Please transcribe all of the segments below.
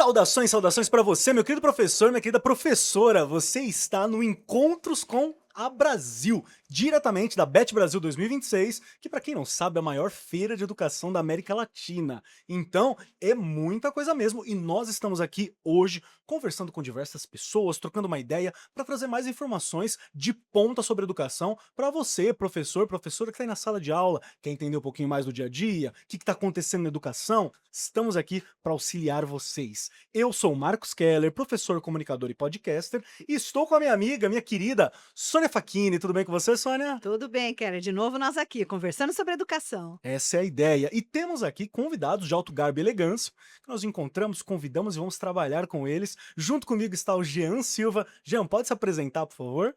Saudações, saudações para você, meu querido professor, minha querida professora. Você está no Encontros com a Brasil, diretamente da Bet Brasil 2026, que para quem não sabe é a maior feira de educação da América Latina. Então, é muita coisa mesmo e nós estamos aqui hoje conversando com diversas pessoas, trocando uma ideia para trazer mais informações de ponta sobre educação para você, professor, professora que está aí na sala de aula, quer entender um pouquinho mais do dia a dia, o que está acontecendo na educação. Estamos aqui para auxiliar vocês. Eu sou o Marcos Keller, professor, comunicador e podcaster, e estou com a minha amiga, minha querida Sônia Facchini. Tudo bem com você, Sônia? Tudo bem, Kelly. De novo nós aqui, conversando sobre educação. Essa é a ideia. E temos aqui convidados de alto garbo e elegância, que nós encontramos, convidamos e vamos trabalhar com eles. Junto comigo está o Jean Silva. Jean, pode se apresentar, por favor?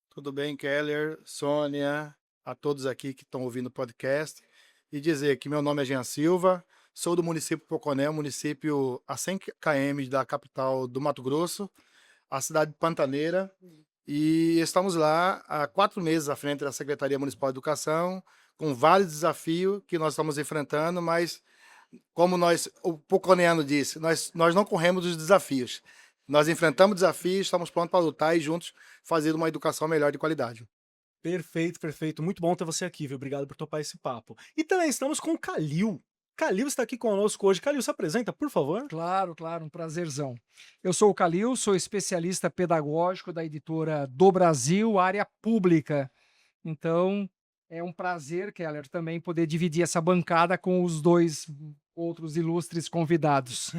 Tudo bem, Keller, Sônia, a todos aqui que estão ouvindo o podcast, e dizer que meu nome é Jean Silva, sou do município Poconé, um município a 100 km da capital do Mato Grosso, a cidade de Pantaneira, e estamos lá há 4 meses à frente da Secretaria Municipal de Educação, com vários desafios que nós estamos enfrentando, mas como o poconeano disse, nós não corremos dos desafios. Nós enfrentamos desafios, estamos prontos para lutar e juntos fazer uma educação melhor de qualidade. Perfeito, perfeito. Muito bom ter você aqui, viu? Obrigado por topar esse papo. E também estamos com o Calil. Calil está aqui conosco hoje. Calil, se apresenta, por favor. Claro, claro, um prazerzão. Eu sou o Calil, sou especialista pedagógico da editora do Brasil, área pública. Então, é um prazer, Keller, também poder dividir essa bancada com os dois outros ilustres convidados.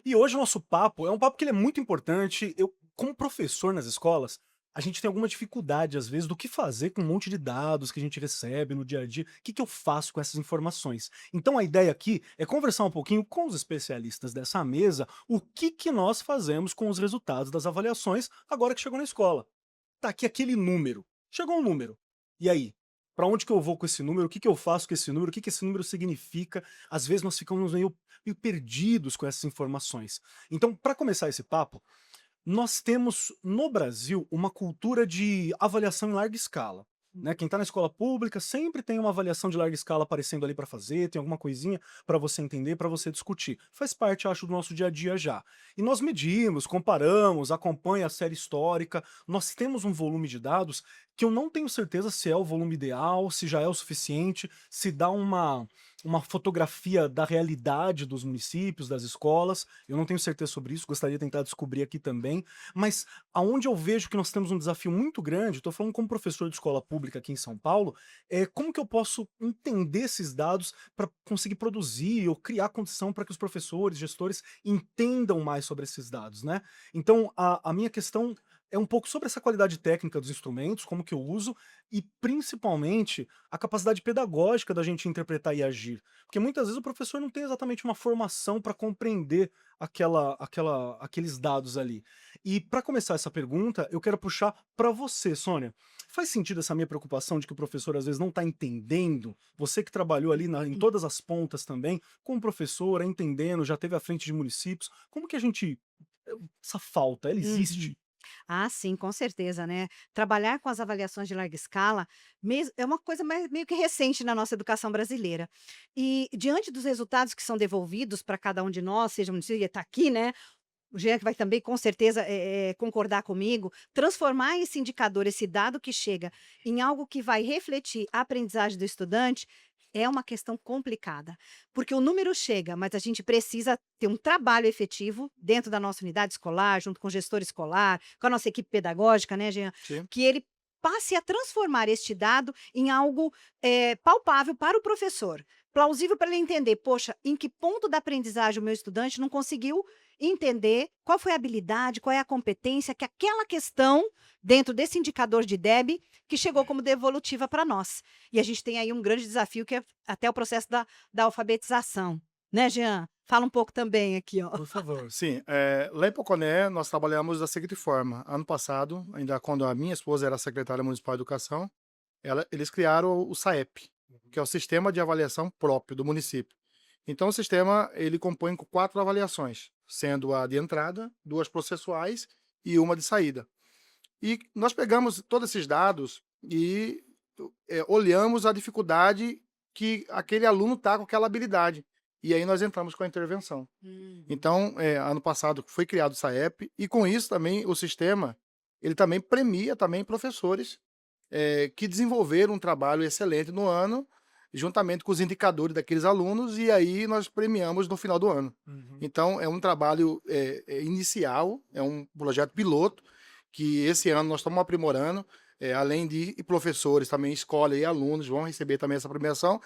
E hoje o nosso papo é um papo que ele é muito importante. Eu, como professor nas escolas, a gente tem alguma dificuldade, às vezes, do que fazer com um monte de dados que a gente recebe no dia a dia. O que eu faço com essas informações? Então a ideia aqui é conversar um pouquinho com os especialistas dessa mesa o que nós fazemos com os resultados das avaliações agora que chegou na escola. Tá aqui aquele número. Chegou um número. E aí? Para onde que eu vou com esse número? O que eu faço com esse número? O que esse número significa? Às vezes nós ficamos meio perdidos com essas informações. Então, para começar esse papo, nós temos no Brasil uma cultura de avaliação em larga escala. Né? Quem está na escola pública sempre tem uma avaliação de larga escala aparecendo ali para fazer, tem alguma coisinha para você entender, para você discutir. Faz parte, acho, do nosso dia a dia já. E nós medimos, comparamos, acompanha a série histórica, nós temos um volume de dados que eu não tenho certeza se é o volume ideal, se já é o suficiente, se dá uma fotografia da realidade dos municípios, das escolas. Eu não tenho certeza sobre isso, gostaria de tentar descobrir aqui também. Mas aonde eu vejo que nós temos um desafio muito grande, estou falando como professor de escola pública aqui em São Paulo, é como que eu posso entender esses dados para conseguir produzir ou criar condição para que os professores, gestores entendam mais sobre esses dados, né? Então, a minha questão é um pouco sobre essa qualidade técnica dos instrumentos, como que eu uso, e principalmente a capacidade pedagógica da gente interpretar e agir. Porque muitas vezes o professor não tem exatamente uma formação para compreender aqueles dados ali. E para começar essa pergunta, eu quero puxar para você, Sônia. Faz sentido essa minha preocupação de que o professor às vezes não está entendendo? Você que trabalhou ali em todas as pontas também, como professora, entendendo, já teve à frente de municípios, como que a gente. Essa falta, ela Uhum. existe? Ah, sim, com certeza, né. Trabalhar com as avaliações de larga escala é uma coisa meio que recente na nossa educação brasileira. E diante dos resultados que são devolvidos para cada um de nós, seja o município, está aqui, né, o Jean que vai também com certeza, concordar comigo, transformar esse indicador, esse dado que chega em algo que vai refletir a aprendizagem do estudante, é uma questão complicada, porque o número chega, mas a gente precisa ter um trabalho efetivo dentro da nossa unidade escolar, junto com o gestor escolar, com a nossa equipe pedagógica, né, Jean, Sim. que ele passe a transformar este dado em algo, palpável para o professor, plausível para ele entender: "Poxa, em que ponto da aprendizagem o meu estudante não conseguiu entender qual foi a habilidade, qual é a competência que aquela questão, dentro desse indicador de DEB, que chegou como devolutiva para nós. E a gente tem aí um grande desafio que é até o processo da alfabetização, né, Jean? Fala um pouco também aqui, ó. Por favor. Sim, lá em Poconé nós trabalhamos da seguinte forma: ano passado, ainda quando a minha esposa era secretária municipal de educação, eles criaram o SAEP, que é o Sistema de Avaliação Próprio do município. Então o sistema ele compõe com 4 avaliações, sendo a de entrada, 2 processuais e uma de saída. E nós pegamos todos esses dados e, olhamos a dificuldade que aquele aluno está com aquela habilidade. e aí nós entramos com a intervenção. Uhum. Então, ano passado foi criado o SAEP, e com isso também o sistema, ele também premia também professores que desenvolveram um trabalho excelente no ano, juntamente com os indicadores daqueles alunos, e aí nós premiamos no final do ano. Uhum. Então, é um trabalho inicial, é um projeto piloto, que esse ano nós estamos aprimorando, além de professores, também escola e alunos vão receber também essa premiação,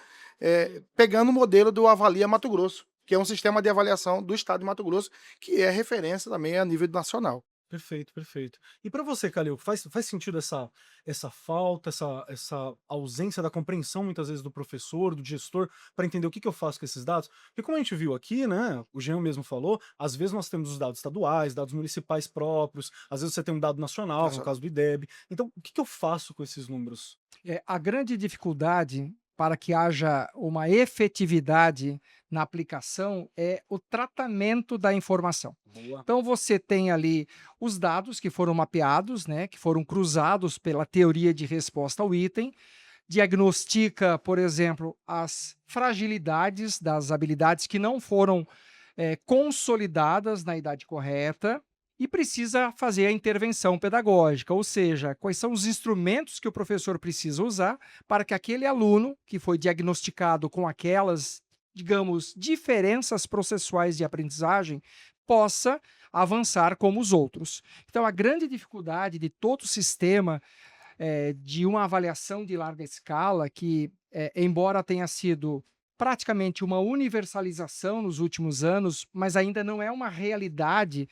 pegando o modelo do Avalia Mato Grosso, que é um sistema de avaliação do estado de Mato Grosso, que é referência também a nível nacional. Perfeito, perfeito. E para você, Calil, faz sentido essa falta, essa ausência da compreensão, muitas vezes, do professor, do gestor, para entender o que que eu faço com esses dados? Porque como a gente viu aqui, né, o Jean mesmo falou, às vezes nós temos os dados estaduais, dados municipais próprios, às vezes você tem um dado nacional, como o caso do IDEB. Então, o que que eu faço com esses números? A grande dificuldade para que haja uma efetividade na aplicação é o tratamento da informação. Boa. Então você tem ali os dados que foram mapeados, né, que foram cruzados pela teoria de resposta ao item, diagnostica, por exemplo, as fragilidades das habilidades que não foram consolidadas na idade correta e precisa fazer a intervenção pedagógica, ou seja, quais são os instrumentos que o professor precisa usar para que aquele aluno que foi diagnosticado com aquelas, digamos, diferenças processuais de aprendizagem possa avançar como os outros. Então, a grande dificuldade de todo o sistema de uma avaliação de larga escala, que, embora tenha sido praticamente uma universalização nos últimos anos, mas ainda não é uma realidade.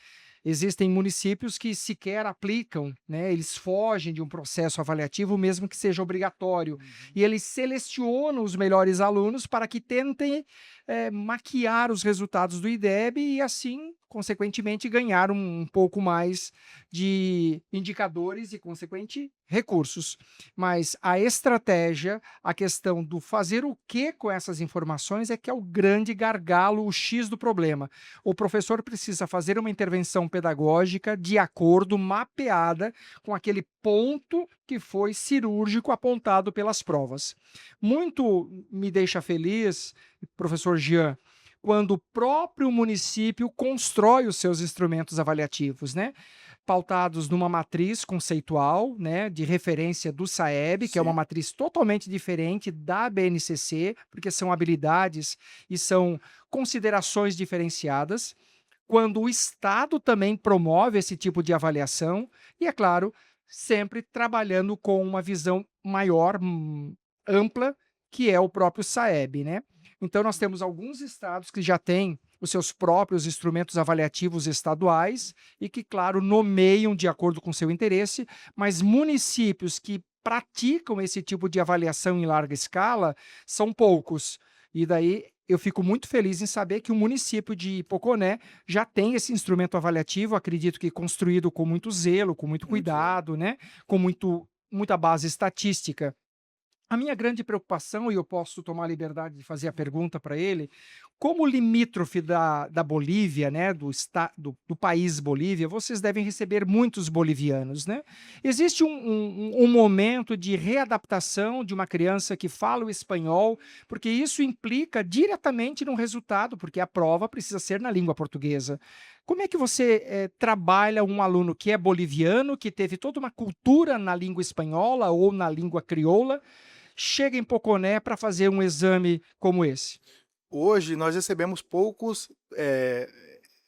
Existem municípios que sequer aplicam, né? Eles fogem de um processo avaliativo, mesmo que seja obrigatório, e eles selecionam os melhores alunos para que tentem maquiar os resultados do IDEB e, assim, consequentemente, ganhar um pouco mais de indicadores e, consequente, recursos. Mas a estratégia, a questão do fazer o que com essas informações é que é o grande gargalo, o X do problema. O professor precisa fazer uma intervenção pedagógica de acordo, mapeada, com aquele ponto que foi cirúrgico apontado pelas provas. Muito me deixa feliz, professor Jean, quando o próprio município constrói os seus instrumentos avaliativos, né? Pautados numa matriz conceitual, né, de referência do SAEB, que é uma Sim. matriz totalmente diferente da BNCC, porque são habilidades e são considerações diferenciadas. Quando o Estado também promove esse tipo de avaliação, e, é claro, sempre trabalhando com uma visão maior, ampla, que é o próprio SAEB, né? Então, nós temos alguns estados que já têm os seus próprios instrumentos avaliativos estaduais e que, claro, nomeiam de acordo com seu interesse, mas municípios que praticam esse tipo de avaliação em larga escala são poucos. E daí eu fico muito feliz em saber que o município de Poconé já tem esse instrumento avaliativo, acredito que construído com muito zelo, com muito Muito zelo. cuidado, né? Com muita base estatística. A minha grande preocupação, e eu posso tomar a liberdade de fazer a pergunta para ele, como limítrofe da Bolívia, né, do país Bolívia, vocês devem receber muitos bolivianos, né? Existe um momento de readaptação de uma criança que fala o espanhol, porque isso implica diretamente no resultado, porque a prova precisa ser na língua portuguesa. Como é que você trabalha um aluno que é boliviano, que teve toda uma cultura na língua espanhola ou na língua crioula, chega em Poconé para fazer um exame como esse? Hoje nós recebemos poucos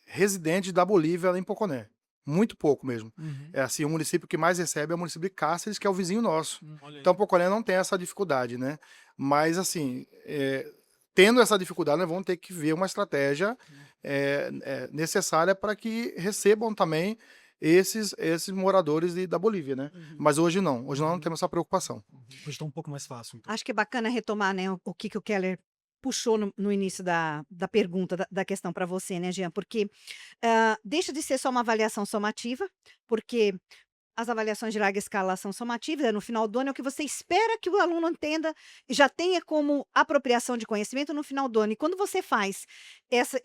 residentes da Bolívia em Poconé. Muito pouco mesmo. Uhum. É assim, o município que mais recebe é o município de Cáceres, que é o vizinho nosso. Olha aí. Então, Poconé não tem essa dificuldade, né? Mas, assim, tendo essa dificuldade, nós vamos ter que ver uma estratégia necessária para que recebam também esses moradores da Bolívia, né? Mas hoje não. Hoje nós não temos essa preocupação. Hoje está um pouco mais fácil, então. Acho que é bacana retomar, né, o que o Keller puxou no início da pergunta, da questão para você, né, Jean, porque deixa de ser só uma avaliação somativa, porque as avaliações de larga escala são somativas, no final do ano é o que você espera que o aluno entenda e já tenha como apropriação de conhecimento no final do ano. E quando você faz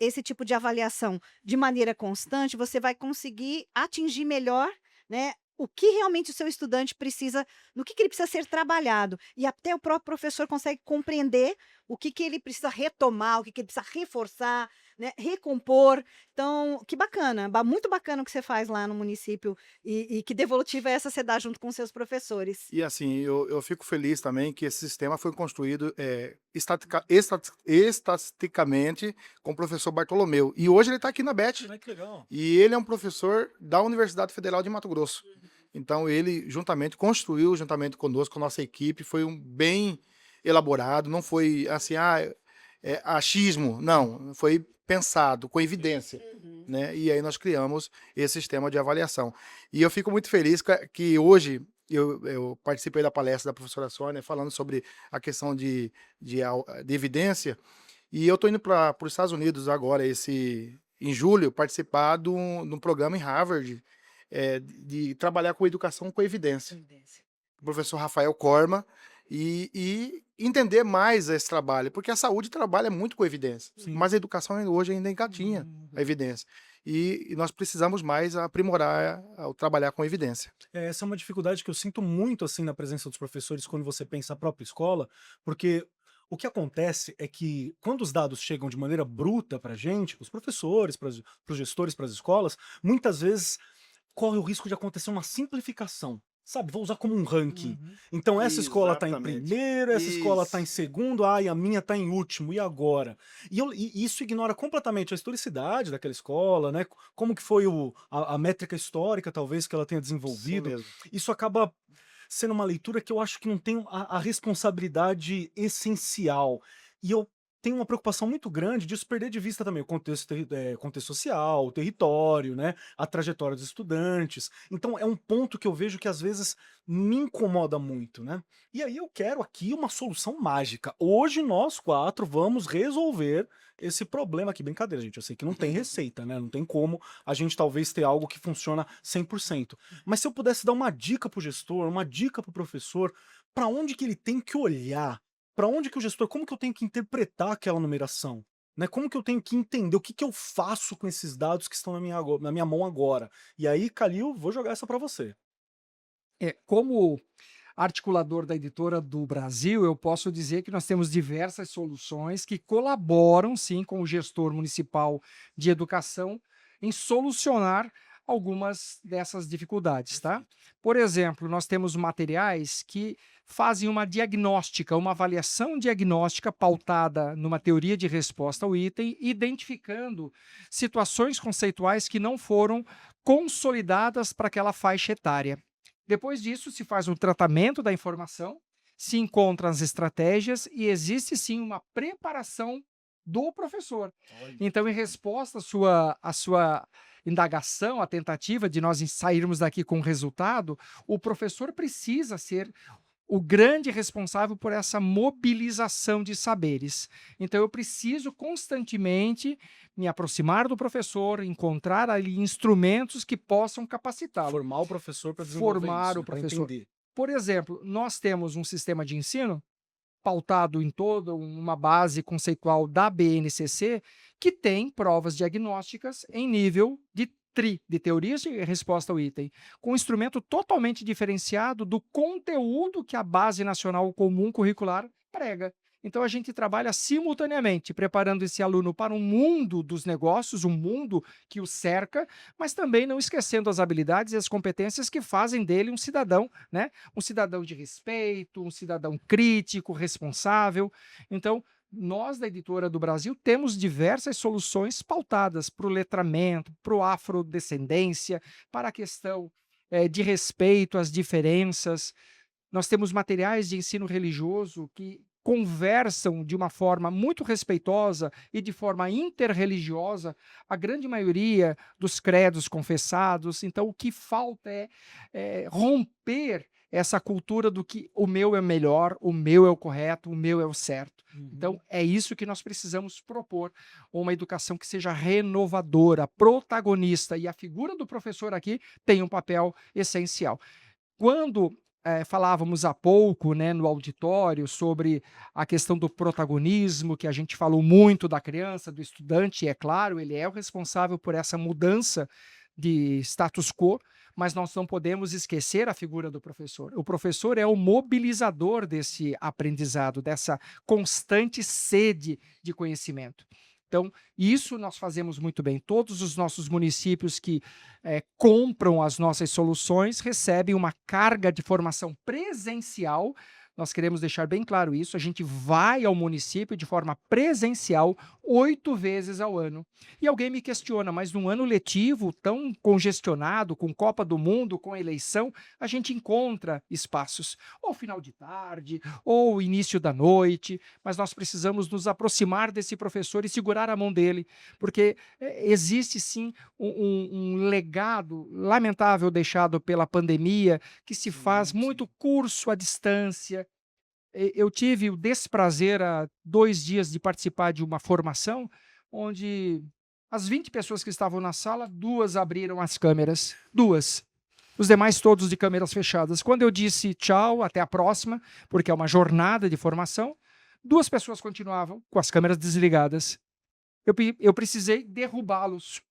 esse tipo de avaliação de maneira constante, você vai conseguir atingir melhor, né, o que realmente o seu estudante precisa, no que ele precisa ser trabalhado. E até o próprio professor consegue compreender o que ele precisa retomar, o que ele precisa reforçar, né, recompor. Então, que bacana, muito bacana o que você faz lá no município e que devolutiva é essa você dá junto com seus professores. E assim, eu fico feliz também que esse sistema foi construído estatisticamente com o professor Bartolomeu. E hoje ele está aqui na BET. Ai, que legal. E ele é um professor da Universidade Federal de Mato Grosso. Então ele juntamente construiu, juntamente conosco, com a nossa equipe, foi um bem elaborado, não foi assim, achismo, não, foi pensado, com evidência. Né? E aí nós criamos esse sistema de avaliação. E eu fico muito feliz que hoje eu participei da palestra da professora Sônia falando sobre a questão de evidência, e eu estou indo para os Estados Unidos agora, em julho, participar de um programa em Harvard de trabalhar com educação com evidência. O professor Rafael Korma, e entender mais esse trabalho, porque a saúde trabalha muito com evidência, Sim. mas a educação hoje ainda engatinha a evidência. E nós precisamos mais aprimorar o trabalhar com evidência. Essa é uma dificuldade que eu sinto muito assim na presença dos professores quando você pensa a própria escola, porque o que acontece é que quando os dados chegam de maneira bruta para a gente, para os professores, para os gestores, para as escolas, muitas vezes corre o risco de acontecer uma simplificação. Sabe, vou usar como um ranking. Então essa escola está em Exatamente. primeiro, essa escola está em Isso. segundo, e a minha está em último, e agora? E isso ignora completamente a historicidade daquela escola, né? Como que foi a métrica histórica, talvez, que ela tenha Isso desenvolvido. mesmo. Isso acaba sendo uma leitura que eu acho que não tem a responsabilidade essencial. E eu tenho uma preocupação muito grande disso perder de vista também o contexto social, o território, né, a trajetória dos estudantes. Então é um ponto que eu vejo que às vezes me incomoda muito, né? E aí eu quero aqui uma solução mágica. Hoje nós quatro vamos resolver esse problema aqui. Brincadeira, gente, eu sei que não tem receita, né? Não tem como a gente talvez ter algo que funciona 100%. Mas se eu pudesse dar uma dica pro gestor, uma dica pro professor, para onde que ele tem que olhar? Para onde que o gestor, como que eu tenho que interpretar aquela numeração? Né? Como que eu tenho que entender o que que eu faço com esses dados que estão na minha mão agora? E aí, Calil, vou jogar essa para você. Como articulador da Editora do Brasil, eu posso dizer que nós temos diversas soluções que colaboram, sim, com o gestor municipal de educação em solucionar algumas dessas dificuldades, tá? Por exemplo, nós temos materiais que fazem uma diagnóstica, uma avaliação diagnóstica pautada numa teoria de resposta ao item, identificando situações conceituais que não foram consolidadas para aquela faixa etária. Depois disso, se faz um tratamento da informação, se encontram as estratégias e existe sim uma preparação do professor. Então, em resposta à sua indagação, à tentativa de nós sairmos daqui com um resultado, o professor precisa ser o grande responsável por essa mobilização de saberes. Então, eu preciso constantemente me aproximar do professor, encontrar ali instrumentos que possam capacitá-lo. Formar o professor para desenvolver Formar isso, o pra professor. entender. Por exemplo, nós temos um sistema de ensino pautado em toda uma base conceitual da BNCC, que tem provas diagnósticas em nível de de teorias de resposta ao item, com um instrumento totalmente diferenciado do conteúdo que a Base Nacional Comum Curricular prega. Então, a gente trabalha simultaneamente, preparando esse aluno para um mundo dos negócios, um mundo que o cerca, mas também não esquecendo as habilidades e as competências que fazem dele um cidadão, né? Um cidadão de respeito, um cidadão crítico, responsável. Então, nós da Editora do Brasil temos diversas soluções pautadas para o letramento, para o afrodescendência, para a questão de respeito às diferenças. Nós temos materiais de ensino religioso que conversam de uma forma muito respeitosa e de forma interreligiosa a grande maioria dos credos confessados. Então, o que falta é romper essa cultura do que o meu é melhor, o meu é o correto, o meu é o certo. Então, é isso que nós precisamos propor, uma educação que seja renovadora, protagonista, e a figura do professor aqui tem um papel essencial. Quando falávamos há pouco, né, no auditório, sobre a questão do protagonismo, que a gente falou muito da criança, do estudante, e é claro, ele é o responsável por essa mudança de status quo, mas nós não podemos esquecer a figura do professor. O professor é o mobilizador desse aprendizado, dessa constante sede de conhecimento. Então, isso nós fazemos muito bem. Todos os nossos municípios que compram as nossas soluções recebem uma carga de formação presencial. Nós queremos deixar bem claro isso. A gente vai ao município de forma presencial 8 vezes ao ano. E alguém me questiona, mas num ano letivo tão congestionado, com Copa do Mundo, com eleição, a gente encontra espaços, ou final de tarde, ou início da noite, mas nós precisamos nos aproximar desse professor e segurar a mão dele, porque existe sim um legado lamentável deixado pela pandemia, que se faz muito curso à distância. Eu tive o desprazer há 2 dias de participar de uma formação onde as 20 pessoas que estavam na sala, 2 abriram as câmeras, 2. Os demais todos de câmeras fechadas. Quando eu disse tchau, até a próxima, porque é uma jornada de formação, 2 pessoas continuavam com as câmeras desligadas. Eu precisei derrubá-los.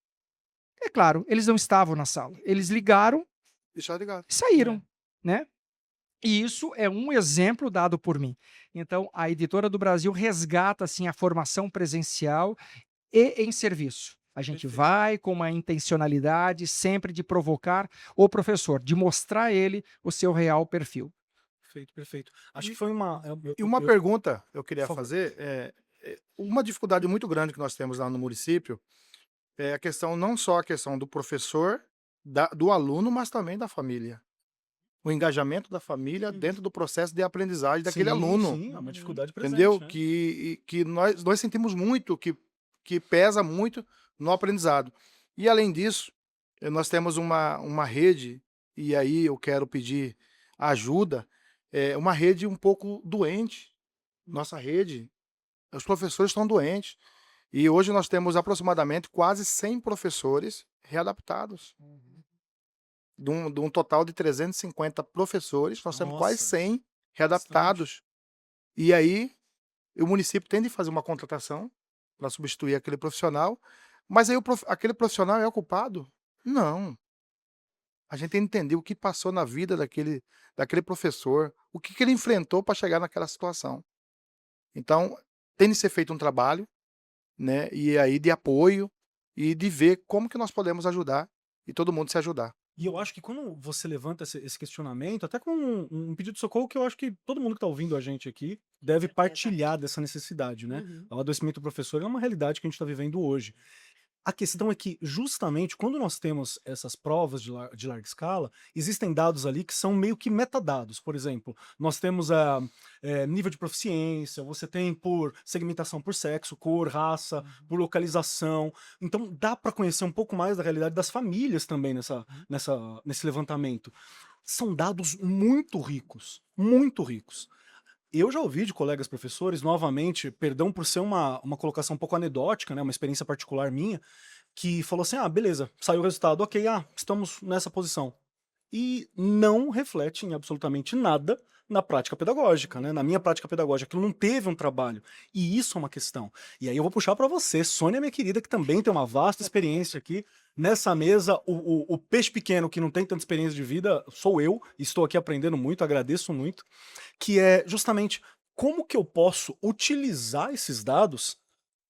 É claro, eles não estavam na sala. Eles ligaram Deixar ligado. e saíram, né? E isso é um exemplo dado por mim. Então, a Editora do Brasil resgata assim, a formação presencial e em serviço. A gente Perfeito. vai com uma intencionalidade sempre de provocar o professor, de mostrar a ele o seu real perfil. Perfeito, perfeito. Acho E- que foi uma. E uma pergunta eu queria Por favor. fazer uma dificuldade muito grande que nós temos lá no município é a questão, não só a questão do professor, do aluno, mas também da família. O engajamento da família dentro do processo de aprendizagem daquele aluno. Sim, é uma dificuldade presente. Entendeu? Né? Que nós sentimos muito, que pesa muito no aprendizado. E além disso, nós temos uma rede, e aí eu quero pedir ajuda, uma rede um pouco doente. Nossa rede, os professores estão doentes. E hoje nós temos aproximadamente quase 100 professores readaptados. De um total de 350 professores, nós temos quase Nossa, 100 readaptados. E aí, o município tem de fazer uma contratação para substituir aquele profissional, mas aí aquele profissional é o culpado? Não. A gente tem que entender o que passou na vida daquele professor, o que ele enfrentou para chegar naquela situação. Então, tem de ser feito um trabalho, né, e aí de apoio e de ver como que nós podemos ajudar e todo mundo se ajudar. E eu acho que quando você levanta esse questionamento, até com um pedido de socorro, que eu acho que todo mundo que está ouvindo a gente aqui deve certeza. partilhar dessa necessidade, né? Uhum. O adoecimento do professor é uma realidade que a gente está vivendo hoje. A questão é que, justamente, quando nós temos essas provas de larga escala, existem dados ali que são meio que metadados. Por exemplo, nós temos nível de proficiência, você tem por segmentação por sexo, cor, raça, por localização. Então, dá para conhecer um pouco mais da realidade das famílias também nesse levantamento. São dados muito ricos, muito ricos. Eu já ouvi de colegas professores, novamente, perdão por ser uma colocação um pouco anedótica, né, uma experiência particular minha, que falou assim: ah, beleza, saiu o resultado, ok, estamos nessa posição. E não reflete em absolutamente nada na prática pedagógica, né? Na minha prática pedagógica, aquilo não teve um trabalho. E isso é uma questão. E aí eu vou puxar para você, Sônia, minha querida, que também tem uma vasta experiência aqui. Nessa mesa, o peixe pequeno que não tem tanta experiência de vida sou eu, estou aqui aprendendo muito, agradeço muito, que é justamente como que eu posso utilizar esses dados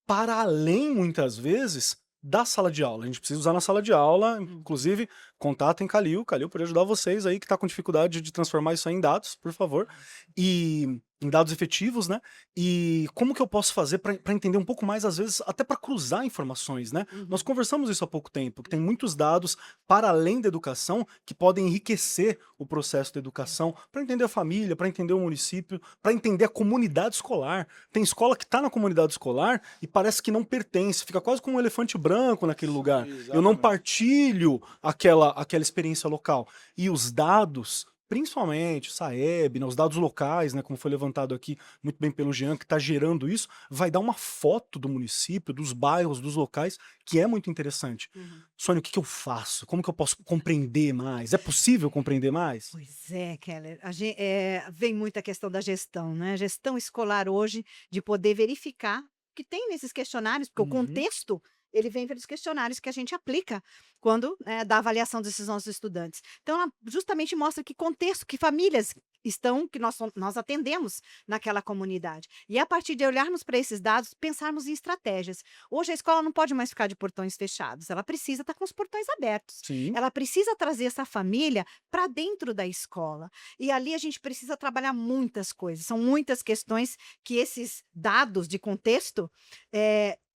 para além, muitas vezes, da sala de aula. A gente precisa usar na sala de aula, inclusive, contatem Calil pode ajudar vocês aí que está com dificuldade de transformar isso aí em dados, por favor, e em dados efetivos, né? E como que eu posso fazer para entender um pouco mais, às vezes, até para cruzar informações, né? Nós conversamos isso há pouco tempo, que tem muitos dados para além da educação que podem enriquecer o processo da educação, para entender a família, para entender o município, para entender a comunidade escolar. Tem escola que está na comunidade escolar e parece que não pertence, fica quase como um elefante branco naquele lugar. Eu não Exatamente. partilho aquela experiência local. E os dados, principalmente Saeb, né, os dados locais, né, como foi levantado aqui muito bem pelo Jean, que está gerando isso, vai dar uma foto do município, dos bairros, dos locais, que é muito interessante. Sônia, o que eu faço? Como que eu posso compreender mais? É possível compreender mais? Pois é, Keller. Vem muito a questão da gestão, né? Gestão escolar hoje, de poder verificar o que tem nesses questionários, porque o Uhum. contexto ele vem pelos questionários que a gente aplica quando dá avaliação desses nossos estudantes. Então, ela justamente mostra que contexto, que famílias estão, que nós atendemos naquela comunidade. E a partir de olharmos para esses dados, pensarmos em estratégias. Hoje a escola não pode mais ficar de portões fechados, ela precisa estar com os portões abertos. Sim. Ela precisa trazer essa família para dentro da escola. E ali a gente precisa trabalhar muitas coisas. São muitas questões que esses dados de contexto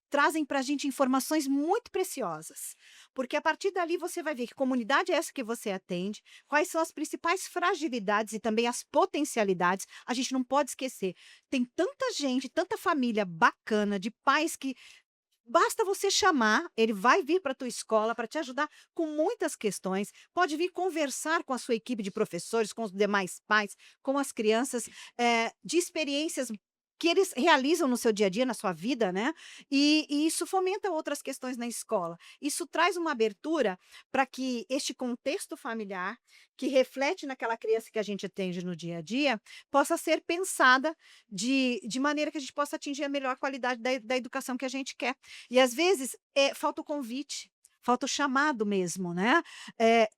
trazem para a gente informações muito preciosas. Porque a partir dali você vai ver que comunidade é essa que você atende, quais são as principais fragilidades e também as potencialidades. A gente não pode esquecer. Tem tanta gente, tanta família bacana, de pais que basta você chamar, ele vai vir para a tua escola para te ajudar com muitas questões. Pode vir conversar com a sua equipe de professores, com os demais pais, com as crianças, de experiências que eles realizam no seu dia a dia, na sua vida, né? E isso fomenta outras questões na escola. Isso traz uma abertura para que este contexto familiar, que reflete naquela criança que a gente atende no dia a dia, possa ser pensada de maneira que a gente possa atingir a melhor qualidade da educação que a gente quer. E às vezes falta o convite. Falta o chamado mesmo, né?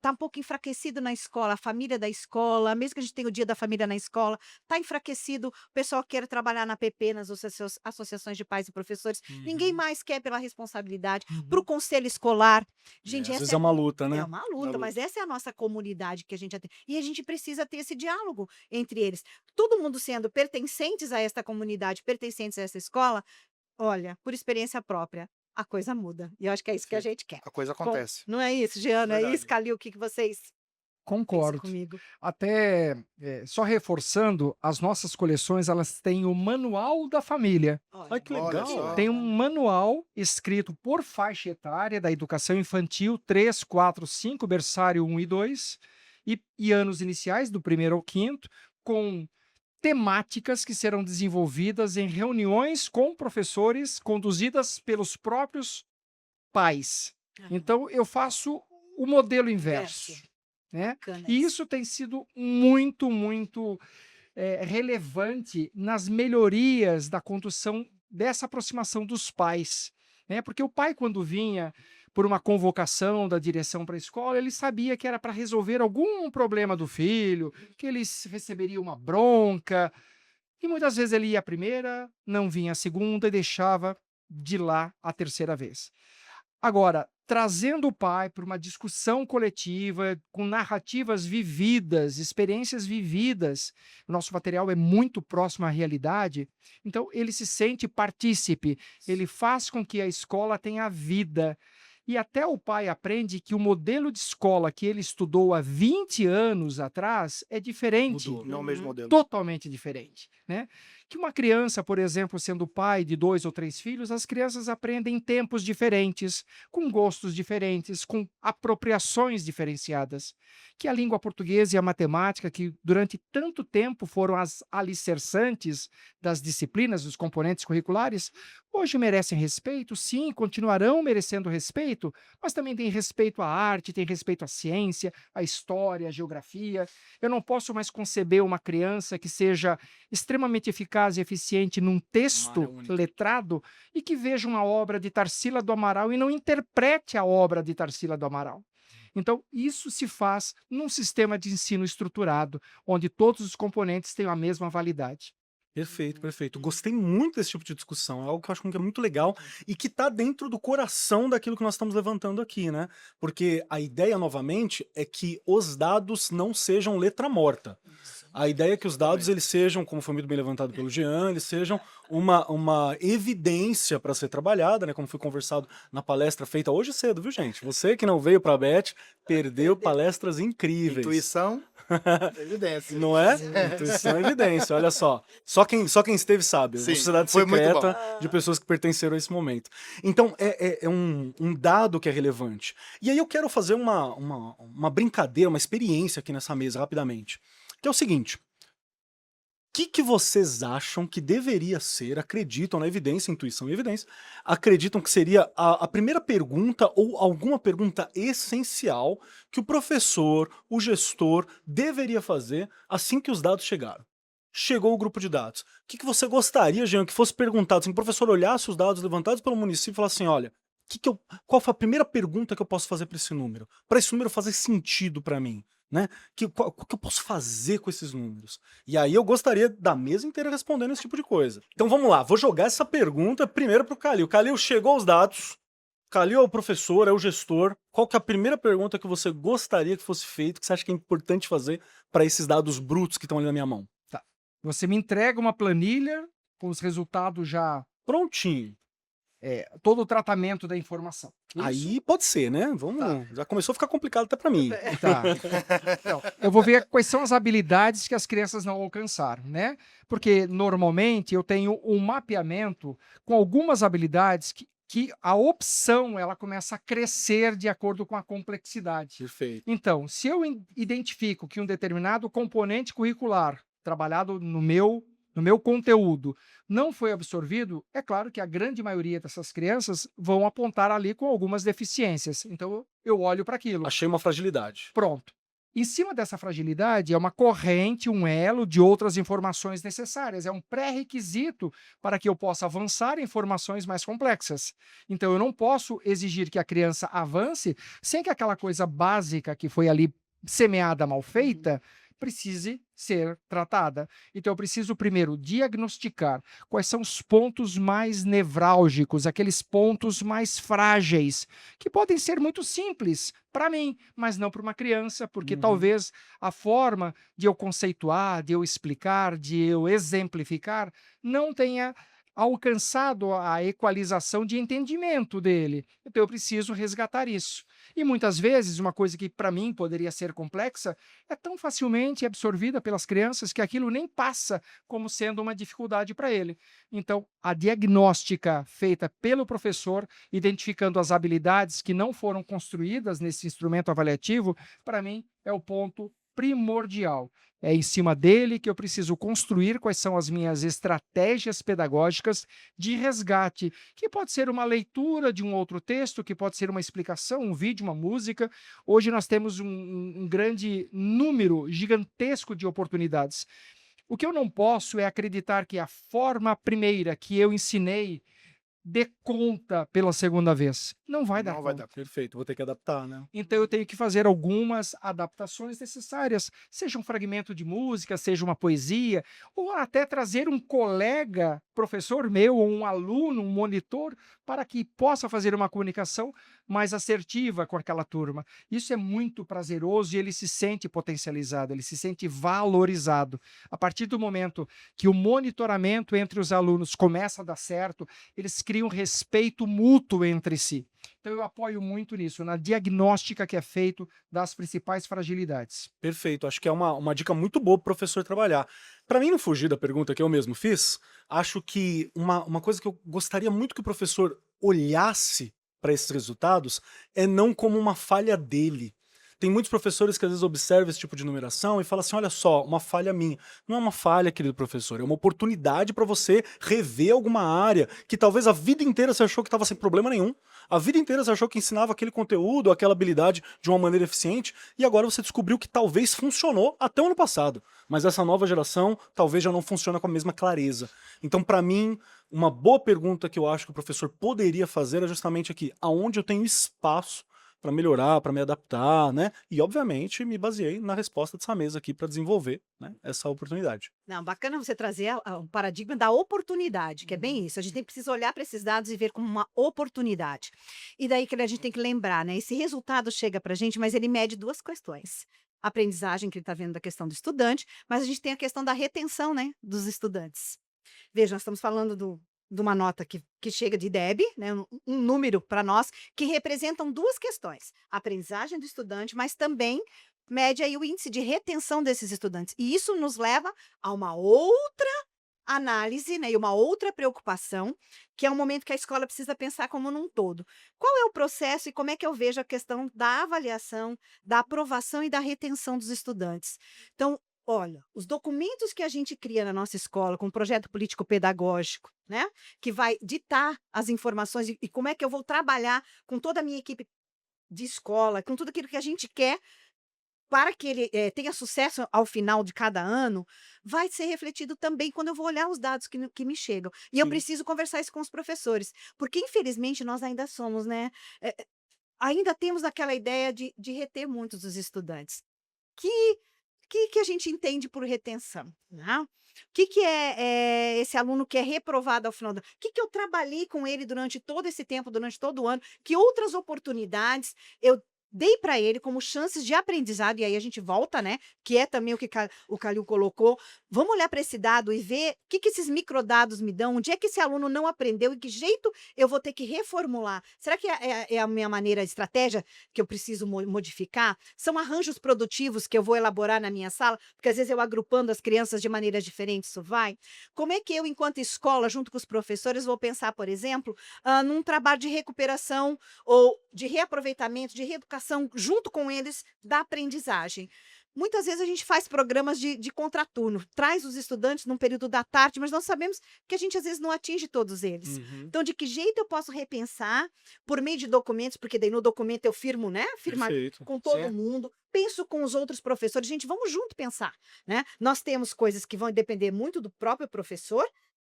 Tá um pouco enfraquecido na escola, a família da escola, mesmo que a gente tenha o dia da família na escola, tá enfraquecido, o pessoal quer trabalhar na PP, nas associações de pais e professores, ninguém Uhum. mais quer pela responsabilidade, para o Uhum. conselho escolar. Gente, Às vezes essa é uma luta, é né? uma luta, mas essa é a nossa comunidade que a gente atende. E a gente precisa ter esse diálogo entre eles. Todo mundo sendo pertencentes a esta comunidade, pertencentes a essa escola, olha, por experiência própria, a coisa muda. E eu acho que é isso que a Sim, gente quer. a coisa acontece. Não é isso, Jean? Não é isso, Verdade. Calil? O que vocês pensam Concordo. comigo? Até, só reforçando, as nossas coleções, elas têm o manual da família. Ai, Olha, que Olha legal. só. Tem um manual escrito por faixa etária da educação infantil, 3, 4, 5, berçário 1 e 2, e anos iniciais, do primeiro ao quinto, com temáticas que serão desenvolvidas em reuniões com professores, conduzidas pelos próprios pais. Aham. Então, eu faço o modelo inverso, Inverso. né? Bacana E isso. isso tem sido muito, muito relevante nas melhorias da condução dessa aproximação dos pais, né? Porque o pai, quando vinha por uma convocação da direção para a escola, ele sabia que era para resolver algum problema do filho, que ele receberia uma bronca, e muitas vezes ele ia a primeira, não vinha a segunda e deixava de lá a terceira vez. Agora, trazendo o pai para uma discussão coletiva, com narrativas vividas, experiências vividas, o nosso material é muito próximo à realidade, então ele se sente partícipe, ele faz com que a escola tenha vida. E até o pai aprende que o modelo de escola que ele estudou há 20 anos atrás é diferente. Mudou. Não é o mesmo modelo. Totalmente diferente, né? Que uma criança, por exemplo, sendo pai de 2 ou 3 filhos, as crianças aprendem em tempos diferentes, com gostos diferentes, com apropriações diferenciadas. Que a língua portuguesa e a matemática, que durante tanto tempo foram as alicerçantes das disciplinas, dos componentes curriculares, hoje merecem respeito, sim, continuarão merecendo respeito, mas também tem respeito à arte, tem respeito à ciência, à história, à geografia. Eu não posso mais conceber uma criança que seja extremamente eficaz e eficiente num Uma texto área única. letrado e que veja uma obra de Tarsila do Amaral e não interprete a obra de Tarsila do Amaral. Então, isso se faz num sistema de ensino estruturado, onde todos os componentes têm a mesma validade. Perfeito, perfeito. Gostei muito desse tipo de discussão. É algo que eu acho que é muito legal e que tá dentro do coração daquilo que nós estamos levantando aqui, né? Porque a ideia, novamente, é que os dados não sejam letra morta. A ideia é que os dados eles sejam, como foi muito bem levantado pelo Jean, eles sejam uma evidência para ser trabalhada, né? Como foi conversado na palestra feita hoje cedo, viu, gente? Você que não veio para a BET, perdeu palestras incríveis. Intuição, evidência. Não é? Intuição é evidência, olha só. Só quem esteve sabe. Sim, Uma sociedade foi muito secreta bom. de pessoas que pertenceram a esse momento. Então, é um dado que é relevante. E aí eu quero fazer uma brincadeira, uma experiência aqui nessa mesa, rapidamente. Que é o seguinte. O que vocês acham que deveria ser, acreditam na evidência, intuição e evidência, acreditam que seria a primeira pergunta ou alguma pergunta essencial que o professor, o gestor, deveria fazer assim que os dados chegaram? Chegou o grupo de dados. O que você gostaria, Jean, que fosse perguntado, assim, que o professor olhasse os dados levantados pelo município e falasse assim, olha, qual foi a primeira pergunta que eu posso fazer para esse número? Para esse número fazer sentido para mim, né? O que eu posso fazer com esses números? E aí eu gostaria da mesa inteira respondendo esse tipo de coisa. Então vamos lá, vou jogar essa pergunta primeiro pro Calil. Calil, chegou aos dados. Calil é o professor, é o gestor. Qual que é a primeira pergunta que você gostaria que fosse feita, que você acha que é importante fazer para esses dados brutos que estão ali na minha mão? Tá. Você me entrega uma planilha com os resultados já, Prontinho. todo o tratamento da informação. Isso? Aí pode ser, né? Vamos. Já começou a ficar complicado até para mim. Tá. Então, eu vou ver quais são as habilidades que as crianças não alcançaram, né? Porque normalmente eu tenho um mapeamento com algumas habilidades que a opção ela começa a crescer de acordo com a complexidade. Perfeito. Então, se eu identifico que um determinado componente curricular trabalhado no meu conteúdo não foi absorvido, é claro que a grande maioria dessas crianças vão apontar ali com algumas deficiências. Então, eu olho para aquilo. Achei uma fragilidade. Pronto. Em cima dessa fragilidade é uma corrente, um elo de outras informações necessárias. É um pré-requisito para que eu possa avançar em informações mais complexas. Então, eu não posso exigir que a criança avance sem que aquela coisa básica que foi ali semeada mal feita precise ser tratada. Então, eu preciso primeiro diagnosticar quais são os pontos mais nevrálgicos, aqueles pontos mais frágeis, que podem ser muito simples para mim, mas não para uma criança, porque talvez a forma de eu conceituar, de eu explicar, de eu exemplificar, não tenha alcançado a equalização de entendimento dele. Então, eu preciso resgatar isso. E muitas vezes, uma coisa que para mim poderia ser complexa, é tão facilmente absorvida pelas crianças que aquilo nem passa como sendo uma dificuldade para ele. Então, a diagnóstica feita pelo professor, identificando as habilidades que não foram construídas nesse instrumento avaliativo, para mim é o ponto primordial. É em cima dele que eu preciso construir quais são as minhas estratégias pedagógicas de resgate, que pode ser uma leitura de um outro texto, que pode ser uma explicação, um vídeo, uma música. Hoje nós temos um grande número gigantesco de oportunidades. O que eu não posso é acreditar que a forma primeira que eu ensinei dê conta pela segunda vez. Não vai dar Não vai conta. dar. Perfeito, vou ter que adaptar, né? Então eu tenho que fazer algumas adaptações necessárias, seja um fragmento de música, seja uma poesia, ou até trazer um colega, professor meu, ou um aluno, um monitor, para que possa fazer uma comunicação mais assertiva com aquela turma. Isso é muito prazeroso e ele se sente potencializado, ele se sente valorizado. A partir do momento que o monitoramento entre os alunos começa a dar certo, eles criam respeito mútuo entre si. Então eu apoio muito nisso, na diagnóstica que é feito das principais fragilidades. Perfeito, acho que é uma dica muito boa pro professor trabalhar. Para mim não fugir da pergunta que eu mesmo fiz, acho que uma coisa que eu gostaria muito que o professor olhasse para esses resultados é não como uma falha dele. Tem muitos professores que às vezes observam esse tipo de numeração e falam assim, olha só, uma falha minha. Não é uma falha, querido professor, é uma oportunidade para você rever alguma área que talvez a vida inteira você achou que estava sem problema nenhum. A vida inteira você achou que ensinava aquele conteúdo, aquela habilidade de uma maneira eficiente, e agora você descobriu que talvez funcionou até o ano passado. Mas essa nova geração talvez já não funciona com a mesma clareza. Então, para mim, uma boa pergunta que eu acho que o professor poderia fazer é justamente aqui, aonde eu tenho espaço para melhorar, para me adaptar, né? E, obviamente, me baseei na resposta dessa mesa aqui para desenvolver, né, essa oportunidade. Não, bacana você trazer o paradigma da oportunidade, que é bem isso. A gente precisa olhar para esses dados e ver como uma oportunidade. E daí que a gente tem que lembrar, né? Esse resultado chega para a gente, mas ele mede duas questões. A aprendizagem, que ele está vendo da questão do estudante, mas a gente tem a questão da retenção, né, dos estudantes. Veja, nós estamos falando de uma nota que chega de DEB, né, um número para nós, que representam duas questões. A aprendizagem do estudante, mas também mede aí o índice de retenção desses estudantes. E isso nos leva a uma outra análise, né, e uma outra preocupação, que é um momento que a escola precisa pensar como num todo. Qual é o processo e como é que eu vejo a questão da avaliação, da aprovação e da retenção dos estudantes? Então, olha, os documentos que a gente cria na nossa escola, com o projeto político-pedagógico, né, que vai ditar as informações e como é que eu vou trabalhar com toda a minha equipe de escola, com tudo aquilo que a gente quer para que ele tenha sucesso ao final de cada ano, vai ser refletido também quando eu vou olhar os dados que me chegam. E eu Sim. preciso conversar isso com os professores, porque infelizmente nós ainda somos, né? Ainda temos aquela ideia de reter muitos dos estudantes. Que que a gente entende por retenção, né? O que é, esse aluno que é reprovado ao final do que eu trabalhei com ele durante todo esse tempo, durante todo o ano, que outras oportunidades eu dei para ele como chances de aprendizado, e aí a gente volta, né, que é também o que o Calil colocou. Vamos olhar para esse dado e ver o que esses microdados me dão, onde é que esse aluno não aprendeu e que jeito eu vou ter que reformular. Será que é a minha maneira, a estratégia que eu preciso modificar? São arranjos produtivos que eu vou elaborar na minha sala? Porque às vezes eu agrupando as crianças de maneiras diferentes, isso vai? Como é que eu, enquanto escola, junto com os professores, vou pensar, por exemplo, num trabalho de recuperação ou de reaproveitamento, de reeducação, junto com eles, da aprendizagem? Muitas vezes a gente faz programas de contraturno, traz os estudantes num período da tarde, mas nós sabemos que a gente às vezes não atinge todos eles. Uhum. Então, de que jeito eu posso repensar por meio de documentos, porque daí no documento eu firmo, né? Firmar Perfeito. com todo Sim. mundo, penso com os outros professores, gente, vamos junto pensar, né? Nós temos coisas que vão depender muito do próprio professor,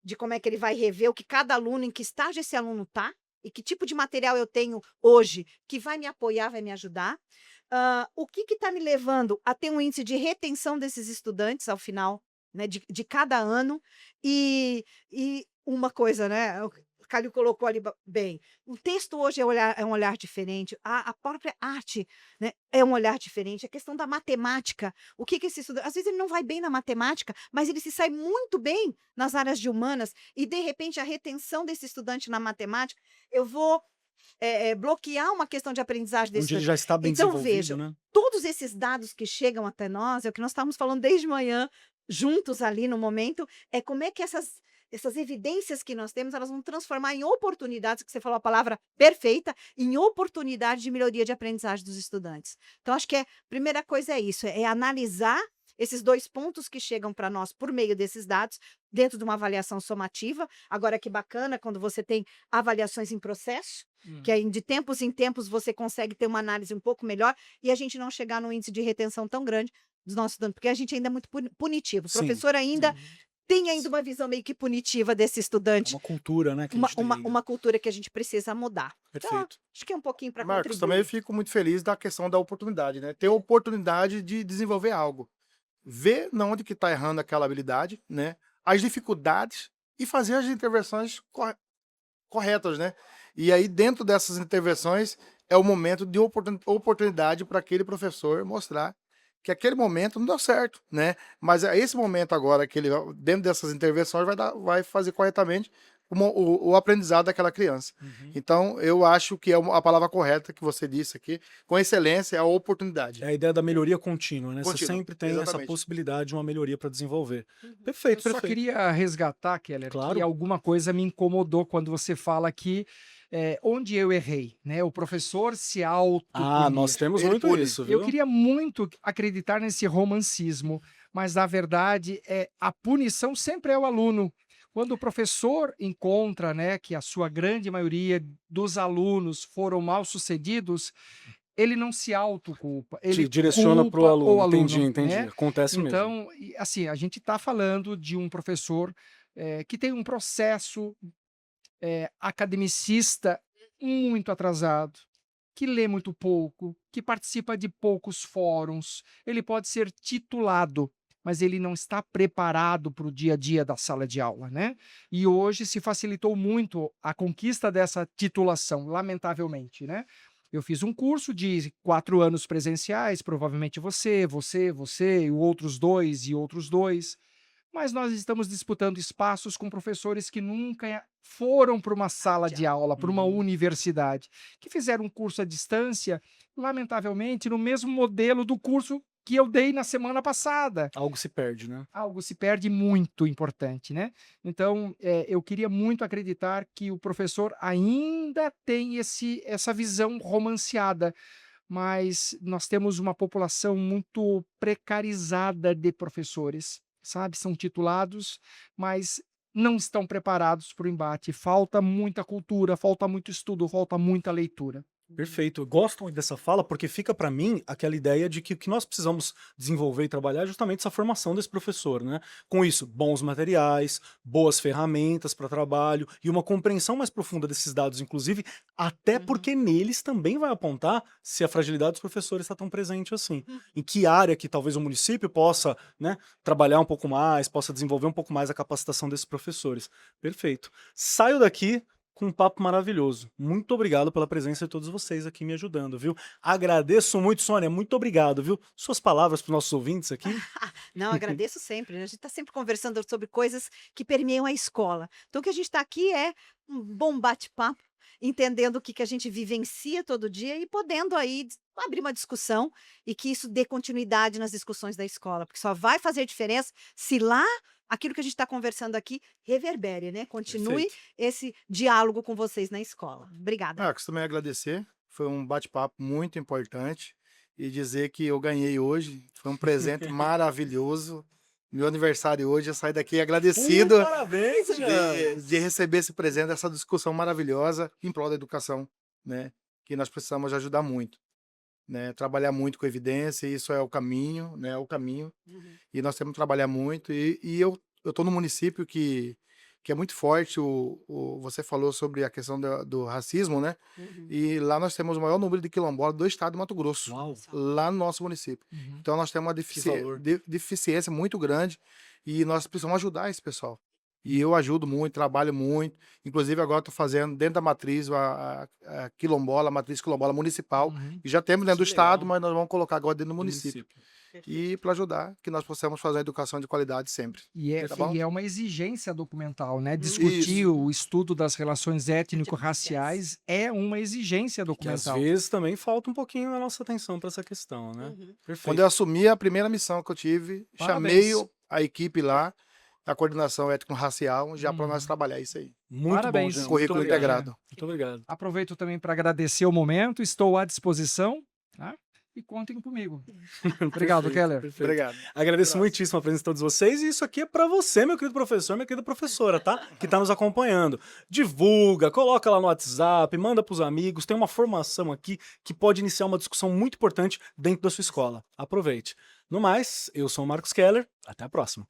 de como é que ele vai rever o que cada aluno, em que estágio esse aluno está, e que tipo de material eu tenho hoje que vai me apoiar, vai me ajudar. O que está me levando a ter um índice de retenção desses estudantes ao final, né, de cada ano. E uma coisa, né, o Calil colocou ali bem, o texto hoje é um olhar diferente, a própria arte, né, é um olhar diferente, a questão da matemática, o que esse estudante, às vezes ele não vai bem na matemática, mas ele se sai muito bem nas áreas de humanas, e de repente a retenção desse estudante na matemática, eu vou bloquear uma questão de aprendizagem desse Onde ele estudante. já está bem Então desenvolvido, vejam, né? todos esses dados que chegam até nós, é o que nós estamos falando desde manhã, juntos ali no momento, é como é que essas evidências que nós temos, elas vão transformar em oportunidades, que você falou a palavra perfeita, em oportunidade de melhoria de aprendizagem dos estudantes. Então, acho que a primeira coisa é isso, é analisar esses 2 pontos que chegam para nós por meio desses dados, dentro de uma avaliação somativa. Agora, que bacana quando você tem avaliações em processo, que aí de tempos em tempos você consegue ter uma análise um pouco melhor, e a gente não chegar num índice de retenção tão grande dos nossos estudantes, porque a gente ainda é muito punitivo. O Sim, professor ainda sim. tem ainda uma visão meio que punitiva desse É estudante, uma cultura, né, que a uma gente tem uma ainda. uma cultura que a gente precisa mudar. Então, Perfeito. acho que é um pouquinho para Marcos, também eu contribuir. fico muito feliz da questão da oportunidade, né? Ter oportunidade de desenvolver algo. Ver na onde que está errando aquela habilidade, né? As dificuldades e fazer as intervenções corretas, né? E aí, dentro dessas intervenções, é o momento de oportunidade para aquele professor mostrar que aquele momento não deu certo, né? Mas é esse momento agora que ele, dentro dessas intervenções, vai fazer corretamente o aprendizado daquela criança. Uhum. Então, eu acho que é a palavra correta que você disse aqui, com excelência, é a oportunidade. É a ideia da melhoria contínua, né? Você Contínua, sempre tem essa exatamente. possibilidade de uma melhoria para desenvolver. Uhum. Perfeito, Eu só perfeito. queria resgatar, Keller, que Claro. alguma coisa me incomodou quando você fala que onde eu errei, né? O professor se Ah, autopunir. nós temos Ele muito pune. isso, Eu viu? queria muito acreditar nesse romancismo, mas na verdade a punição sempre é o aluno. Quando o professor encontra, né, que a sua grande maioria dos alunos foram mal sucedidos, ele não se autoculpa, ele Direciona para o culpa o aluno. Entendi, aluno, entendi. né? Acontece mesmo. Então, assim, a gente está falando de um professor que tem um processo academicista muito atrasado, que lê muito pouco, que participa de poucos fóruns. Ele pode ser titulado, mas ele não está preparado para o dia a dia da sala de aula, né? E hoje se facilitou muito a conquista dessa titulação, lamentavelmente, né? Eu fiz um curso de 4 anos presenciais, provavelmente você, e outros 2 e outros 2, mas nós estamos disputando espaços com professores que nunca foram para uma sala de aula, para uma Uhum. universidade, que fizeram um curso à distância, lamentavelmente, no mesmo modelo do curso que eu dei na semana passada. Algo se perde, né? Algo se perde muito importante, né? Então, eu queria muito acreditar que o professor ainda tem essa visão romanceada, mas nós temos uma população muito precarizada de professores, sabe? São titulados, mas não estão preparados para o embate. Falta muita cultura, falta muito estudo, falta muita leitura. Perfeito. Eu gosto muito dessa fala porque fica para mim aquela ideia de que o que nós precisamos desenvolver e trabalhar é justamente essa formação desse professor, né? Com isso, bons materiais, boas ferramentas para trabalho e uma compreensão mais profunda desses dados, inclusive, até Uhum. porque neles também vai apontar se a fragilidade dos professores está tão presente assim. Hum. Em que área que talvez o município possa, né, trabalhar um pouco mais, possa desenvolver um pouco mais a capacitação desses professores. Perfeito. Saio daqui com um papo maravilhoso. Muito obrigado pela presença de todos vocês aqui me ajudando, viu? Agradeço muito, Sônia. Muito obrigado, viu? Suas palavras para os nossos ouvintes aqui. Não, agradeço sempre, né, a gente está sempre conversando sobre coisas que permeiam a escola. Então o que a gente está aqui é um bom bate-papo, entendendo o que a gente vivencia todo dia e podendo aí abrir uma discussão e que isso dê continuidade nas discussões da escola, porque só vai fazer diferença se lá aquilo que a gente está conversando aqui reverbere, né, continue Perfeito. esse diálogo com vocês na escola. Obrigada. Costumo agradecer. Foi um bate-papo muito importante e dizer que eu ganhei hoje. Foi um presente maravilhoso. Meu aniversário hoje, eu saio daqui agradecido Parabéns, Jean! de receber esse presente, essa discussão maravilhosa em prol da educação, né? Que nós precisamos ajudar muito, né? Trabalhar muito com evidência, isso é o caminho, né? É o caminho. Uhum, E nós temos que trabalhar muito. E eu estou num município que é muito forte. Você falou sobre a questão do racismo, né? uhum. E lá nós temos o maior número de quilombolas do estado do Mato Grosso, Uau, Olha só. lá no nosso município. Uhum. Então nós temos uma que valor. deficiência muito grande e nós precisamos ajudar esse pessoal. E eu ajudo muito, trabalho muito. Inclusive agora estou fazendo dentro da matriz a quilombola, a matriz quilombola municipal, Uhum. que já temos dentro do Que estado, legal. mas nós vamos colocar agora dentro do Do município. município. Perfeito. E para ajudar que nós possamos fazer a educação de qualidade sempre. Tá bom? E é uma exigência documental, né? Uhum. Discutir Isso. o estudo das relações étnico-raciais é uma exigência Que às documental. vezes também falta um pouquinho a nossa atenção para essa questão, né? Uhum. Quando Perfeito. eu assumi a primeira missão que eu tive, chamei Parabéns. a equipe lá, a coordenação étnico-racial, já para nós Uhum. trabalhar isso aí. Muito bom, Parabéns. Jean. Muito Currículo obrigado. integrado. Muito obrigado. Aproveito também para agradecer o momento, estou à disposição, tá? E contem comigo. Obrigado, Perfeito, Keller. perfeito. Obrigado. Agradeço Abraço. muitíssimo a presença de todos vocês e isso aqui é para você, meu querido professor, minha querida professora, tá? Que tá nos acompanhando. Divulga, coloca lá no WhatsApp, manda pros amigos, tem uma formação aqui que pode iniciar uma discussão muito importante dentro da sua escola. Aproveite. No mais, eu sou o Marcos Keller, até a próxima.